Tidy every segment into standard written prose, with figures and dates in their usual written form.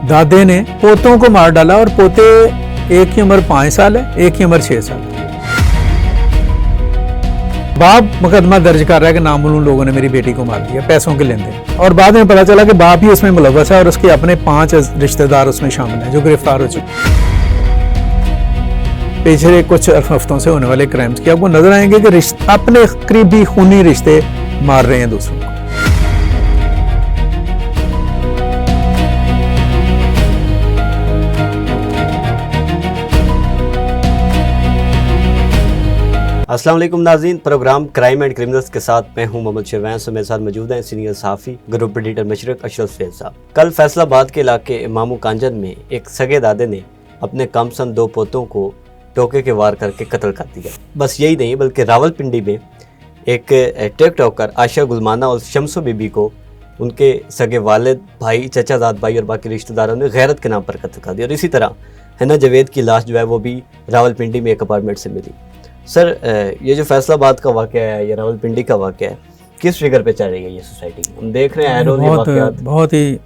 दादे ने पोतों को मार डाला और पोते एक की उम्र 5 साल है, एक की उम्र 6 साल है। बाप मुकदमा दर्ज कर रहा है कि नामालूम लोगों ने मेरी बेटी को मार दिया पैसों के लेन देन, और बाद में पता चला कि बाप ही उसमें मुलव्वस है और उसके अपने 5 रिश्तेदार उसमें शामिल हैं जो गिरफ्तार हो चुके। पिछले कुछ हफ्तों से होने वाले क्राइम्स की आपको नजर आएंगे कि अपने करीबी खूनी रिश्ते मार रहे हैं दूसरों को। अस्सलाम वालेकुम नाज़रीन, प्रोग्राम क्राइम एंड क्रिमिनल्स के साथ मैं हूं मोहम्मद शरवैन। मेरे साथ मौजूद हैं सीनियर सहाफ़ी ग्रुप एडिटर मशरक अशरफ सैयद साहब। कल फैसलाबाद के इलाके मामू कांजन में एक सगे दादे ने अपने कमसन 2 पोतों को टोके के वार करके कत्ल कर दिया। बस यही नहीं बल्कि रावलपिंडी में एक टिकटॉकर आयशा गुलमाना और शमसो बीबी को उनके सगे वालिद, भाई, चचाजाद भाई और बाकी रिश्तेदारों ने गैरत के नाम पर कत्ल कर दिया। और इसी तरह हिना जावेद की लाश जो है वो भी रावलपिंडी में एक अपार्टमेंट से मिली। सर, ये जो फैसलाबाद का वाक़या है, ये रावलपिंडी का वाक़या है, किस फिगर पे चल रही है ये सोसाइटी? हम देख रहे हैं बहुत ही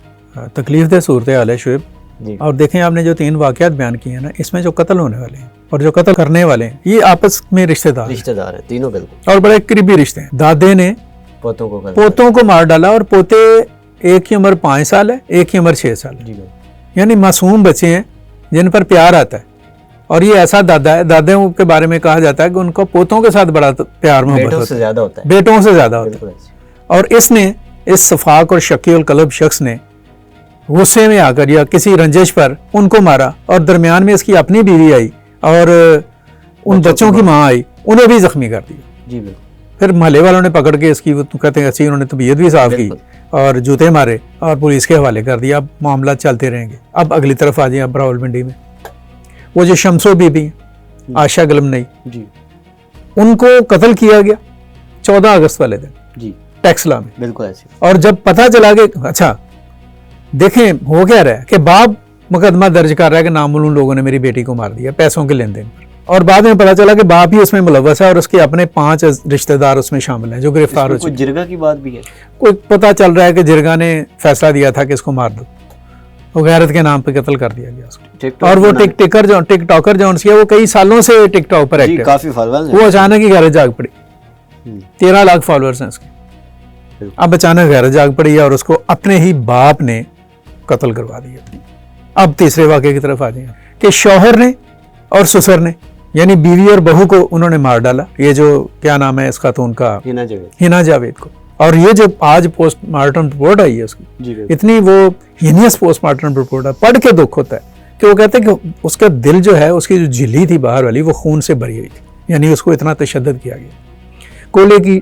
तकलीफदेह सूरत हाल है शुएब। और देखें, आपने जो 3 वाक़यात बयान किए हैं ना, इसमें जो कत्ल होने वाले हैं और जो कत्ल करने वाले हैं ये आपस में रिश्तेदार हैं तीनों, बिल्कुल, और बड़े करीबी रिश्ते हैं। दादे ने पोतों को मार डाला और पोते एक की उम्र 5 साल है, एक की उम्र 6 साल है। यानी मासूम बच्चे हैं जिन पर प्यार आता है। और ये ऐसा दादा है, दादों के बारे में कहा जाता है कि उनको पोतों के साथ बड़ा प्यार मोहब्बत बेटों से ज़्यादा होता है। और इसने, इस सफाक और शकील कलब शख्स ने गुस्से में आकर या किसी रंजिश पर उनको मारा, और दरमियान में इसकी अपनी बीवी आई और उन बच्चों की माँ आई, उन्हें भी जख्मी कर दिया। जी बिल्कुल। कहते फिर मोहल्ले वालों ने पकड़ के इसकी, वो कहते हैं अच्छी, उन्होंने तबीयत भी साफ की और जूते मारे और पुलिस के हवाले कर दिया। अब मामला चलते रहेंगे। अब अगली तरफ आ जाए, अब रावलपिंडी में वो जो शमसो बीबी आयशा गुलमनई जी, उनको कत्ल किया गया 14 अगस्त वाले दिन जी, टैक्सला में। बिल्कुल ऐसे। और जब पता चला कि अच्छा देखें हो क्या रहा है कि बाप मुकदमा दर्ज कर रहा है कि नामालूम लोगों ने मेरी बेटी को मार दिया पैसों के लेन देन पर, और बाद में पता चला कि बाप ही उसमें मुलव्वस है और उसके अपने 5 रिश्तेदार उसमें शामिल हैं जो गिरफ्तार हो चुके। जिरगा की बात भी है, कोई पता चल रहा है कि जिरगा ने फैसला दिया था कि इसको मार दो, वो गैरत के नाम पे कत्ल कर दिया गया उसको। और वो टिकटॉकर जो वो कई सालों से टिकटॉक पर एक्टिव, काफी फॉलोअर्स हैं। वो अचानक ही गैरत जाग पड़ी। 13 लाख फॉलोअर्स हैं उसके। अब अचानक गैरत जाग पड़ी और उसको अपने ही बाप ने कत्ल करवा दिया। अब तीसरे वाक़े की तरफ आ जाए कि शौहर ने और ससुर ने, यानी बीवी और बहू को उन्होंने मार डाला। ये जो क्या नाम है इसका, तो उनका हिना जावेद को। और ये जो आज पोस्टमार्टम रिपोर्ट आई है उसकी, इतनी वो हीनियस पोस्टमार्टम रिपोर्ट है, पढ़ के दुख होता है कि वो कहते हैं कि उसका दिल जो है, उसकी जो झिल्ली थी बाहर वाली, वो खून से भरी हुई थी। यानी उसको इतना तशद्दुद किया गया। कोले की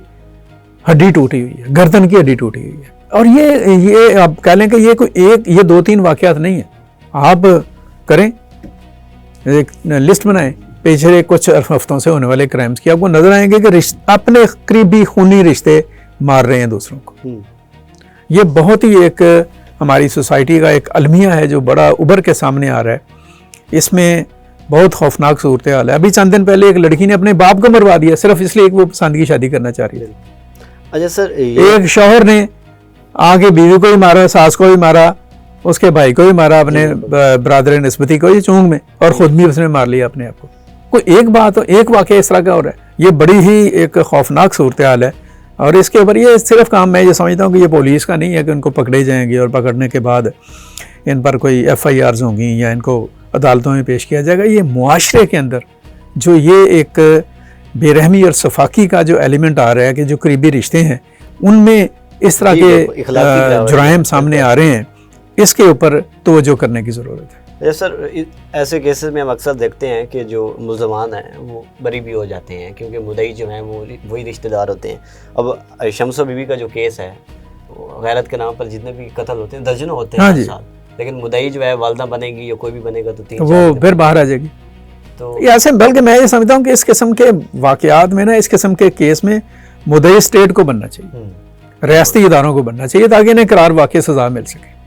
हड्डी टूटी हुई है, गर्दन की हड्डी टूटी हुई है। और ये आप कह लें कि ये कोई ये 2-3 वाक़यात नहीं है। आप करें एक लिस्ट बनाएं पिछले कुछ हफ्तों से होने वाले क्राइम्स की, आपको नजर आएंगे कि अपने करीबी खूनी रिश्ते मार रहे हैं दूसरों को। ये बहुत ही एक हमारी सोसाइटी का एक अलमिया है जो बड़ा उभर के सामने आ रहा है। इसमें बहुत खौफनाक सूरत हाल है। अभी चंद दिन पहले एक लड़की ने अपने बाप को मरवा दिया सिर्फ इसलिए कि वो पसंद की शादी करना चाह रही है। अच्छा सर, एक शौहर ने आगे बीवी को भी मारा, सास को भी मारा, उसके भाई को भी मारा, अपने बरादर निस्बती को ही चूंग में, और खुद भी उसने मार लिया अपने आप को। कोई एक बात हो, एक वाक़या इस तरह का हो रहा है। ये बड़ी ही एक खौफनाक सूरत हाल है। और इसके ऊपर ये सिर्फ काम, मैं ये समझता हूँ कि ये पुलिस का नहीं है कि उनको पकड़े जाएंगे और पकड़ने के बाद इन पर कोई FIRs होंगी या इनको अदालतों में पेश किया जाएगा। ये मुआशरे के अंदर जो ये एक बेरहमी और सफाकी का जो एलिमेंट आ रहा है कि जो करीबी रिश्ते हैं उनमें इस तरह के जुराइम सामने आ रहे हैं, इसके ऊपर तवज्जो करने की ज़रूरत है। सर, ऐसे केसेस में हम अक्सर देखते हैं कि जो मुल्ज़मान हैं वो बरी भी हो जाते हैं क्योंकि मुदई जो हैं वो वही रिश्तेदार होते हैं। अब शमसो बीबी का जो केस है, गैरत के नाम पर जितने भी कत्ल होते हैं दर्जनों होते हैं हर साल, लेकिन मुदई जो है वालदा बनेगी या कोई भी बनेगा तो 3 वो फिर बाहर आ जाएगी। तो ऐसे बल्कि मैं ये समझता हूँ कि इस किस्म के वाक़यात में ना, इस किस्म के केस में मुदई स्टेट को बनना चाहिए, रियासती इदारों को बनना चाहिए ताकि इन्हें करार वाक़ई सज़ा मिल सके।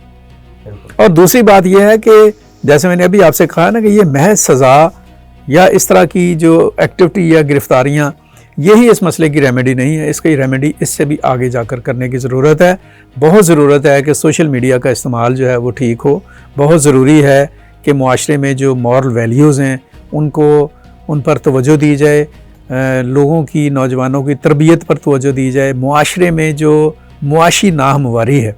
और दूसरी बात यह है कि जैसे मैंने अभी आपसे कहा ना कि ये महज सज़ा या इस तरह की जो एक्टिविटी या गिरफ्तारियाँ यही इस मसले की रेमेडी नहीं है, इसकी रेमेडी इससे भी आगे जाकर करने की ज़रूरत है। बहुत ज़रूरत है कि सोशल मीडिया का इस्तेमाल जो है वो ठीक हो। बहुत ज़रूरी है कि मुआशरे में जो मॉरल वैल्यूज़ हैं उन पर तवज्जो दी जाए, लोगों की, नौजवानों की तरबियत पर तवज्जो दी जाए। मुआशरे में जो मुआशी नाहमवारी है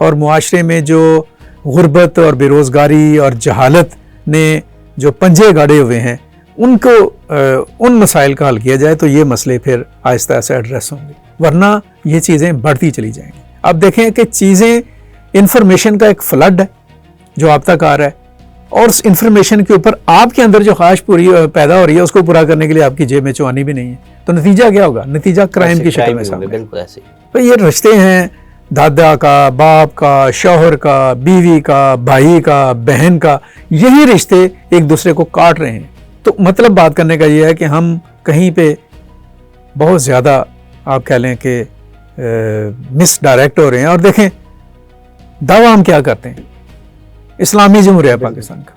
और मुआशरे में जो गुर्बत और बेरोज़गारी और जहालत ने जो पंजे गाड़े हुए हैं उनको उन मसाइल का हल किया जाए तो ये मसले फिर आहिस्ता आहिस्ता एड्रेस होंगे, वरना ये चीज़ें बढ़ती चली जाएंगी। अब देखें कि चीज़ें, इंफॉर्मेशन का एक फ्लड है जो आप तक आ रहा है और उस इंफॉर्मेशन के ऊपर आपके अंदर जो ख्वाहिश पूरी पैदा हो रही है उसको पूरा करने के लिए आपकी जेब में चुआनी भी नहीं है, तो नतीजा क्या होगा? नतीजा क्राइम की शक्ल में सामने। बिल्कुल ऐसे। तो ये रिश्ते हैं दादा का, बाप का, शौहर का, बीवी का, भाई का, बहन का, यही रिश्ते एक दूसरे को काट रहे हैं। तो मतलब बात करने का ये है कि हम कहीं पे बहुत ज़्यादा आप कह लें कि मिस डायरेक्ट हो रहे हैं। और देखें दावा हम क्या करते हैं, इस्लामी जमहूरिया पाकिस्तान का,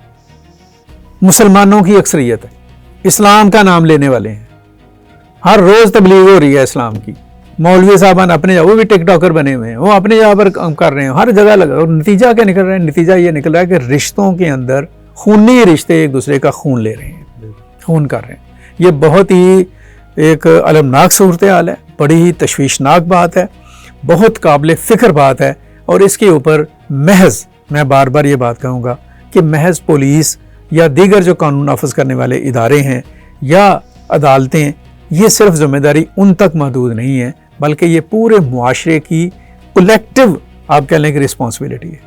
मुसलमानों की अक्सरियत है, इस्लाम का नाम लेने वाले हैं, हर रोज़ तबलीग हो रही है इस्लाम की। मौलवी साहबान अपने जगह, वो भी टिकटॉकर बने हुए हैं, वो अपने जगह पर काम कर रहे हैं, हर जगह लगा। और नतीजा क्या निकल रहा है? नतीजा ये निकल रहा है कि रिश्तों के अंदर खूनी रिश्ते एक दूसरे का खून ले रहे हैं, खून कर रहे हैं। ये बहुत ही एक अलमनाक सूरत हाल है, बड़ी ही तशवीशनाक बात है, बहुत काबिल फ़िक्र बात है। और इसके ऊपर महज, मैं बार बार ये बात कहूँगा कि महज पुलिस या दीगर जो कानून नाफिज करने वाले इदारे हैं या अदालतें, ये सिर्फ जिम्मेदारी उन तक महदूद नहीं है, बल्कि ये पूरे मुआशरे की कलेक्टिव आप कह लें कि रिस्पॉन्सिबिलिटी है,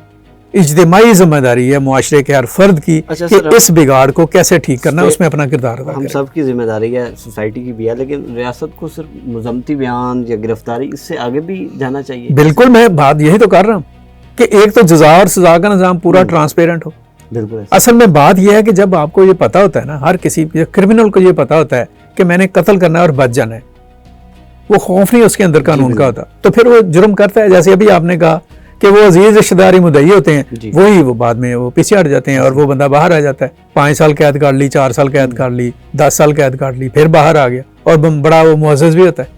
इज्तिमाई जिम्मेदारी है मुआशरे के हर फर्द की कि इस बिगाड़ को कैसे ठीक करना है, उसमें अपना किरदार अदा करें। हम सब की जिम्मेदारी है, सोसाइटी की भी है, लेकिन रियासत को सिर्फ मुज़म्मती बयान या गिरफ्तारी, इससे आगे भी जाना चाहिए। बिल्कुल, मैं बात यही तो कर रहा हूँ कि एक तो जज़ा और सज़ा का निज़ाम पूरा ट्रांसपेरेंट हो। बिल्कुल। असल में बात यह है कि जब आपको ये पता होता है ना, हर किसी क्रिमिनल को ये पता होता है कि मैंने कत्ल करना है और बच जाना है, वो खौफ नहीं उसके अंदर कानून का होता, तो फिर वो जुर्म करता है। जैसे अभी आपने कहा कि वो अजीज रिश्तेदारी मुद्दई होते हैं, वही वो बाद में वो पीछे हट जाते हैं और वो बंदा बाहर आ जाता है। 5 साल कैद काट ली, 4 साल कैद काट ली, 10 साल कैद काट ली, फिर बाहर आ गया और बड़ा वो मुअज़्ज़ज़ भी होता है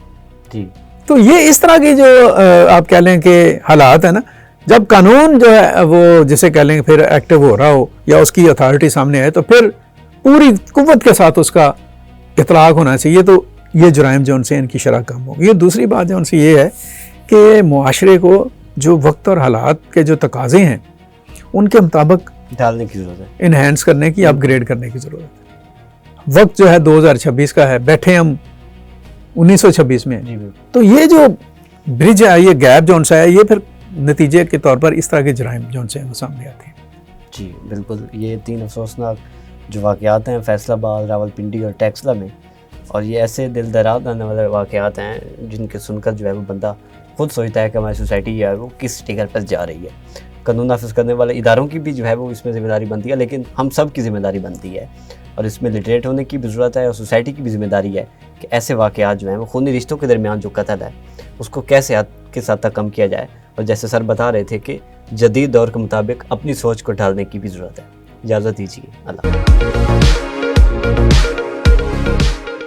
जी। तो ये इस तरह की जो आप कह लें कि हालात है ना, जब कानून जो है वो जिसे कह लें फिर एक्टिव हो रहा हो या उसकी अथॉरिटी सामने आए, तो फिर पूरी कुव्वत के साथ उसका इतलाक होना चाहिए। तो ये जुराइम जो उनसे इनकी शरह कम होगी। ये दूसरी बात जो उनसे ये है कि मुआशरे को जो वक्त और हालात के जो तकाज़े हैं उनके मुताबिक डालने की ज़रूरत है, इन्हेंस करने की, अपग्रेड करने की ज़रूरत है। वक्त जो है 2026 का है, बैठे हम 1926 में हैं। तो ये जो ब्रिज है, ये गैप जो उनसे है, ये फिर नतीजे के तौर पर इस तरह के जुराइम जो उनसे वो सामने आते हैं। जी बिल्कुल, ये 3 अफसोसनाक जो वाक़यात हैं फैसलाबाद, रावलपिंडी और टेक्सला में, और ये ऐसे दिल दहला देने वाले वाक़यात हैं जिनके सुनकर जो है वो बंदा खुद सोचता है कि हमारी सोसाइटी जो है वो किस टिकर पर जा रही है। कानून नाफिज करने वाले इदारों की भी जो है वो इसमें ज़िम्मेदारी बनती है, लेकिन हम सब की ज़िम्मेदारी बनती है और इसमें लिटरेट होने की भी ज़रूरत है और सोसाइटी की भी ज़िम्मेदारी है कि ऐसे वाक़यात जो हैं वो खूनी रिश्तों के दरमियान जो कत्ल है उसको कैसे किस हद तक कम किया जाए। और जैसे सर बता रहे थे कि जदीद दौर के मुताबिक अपनी सोच को ढालने की भी ज़रूरत है। इजाज़त दीजिए, अल्लाह।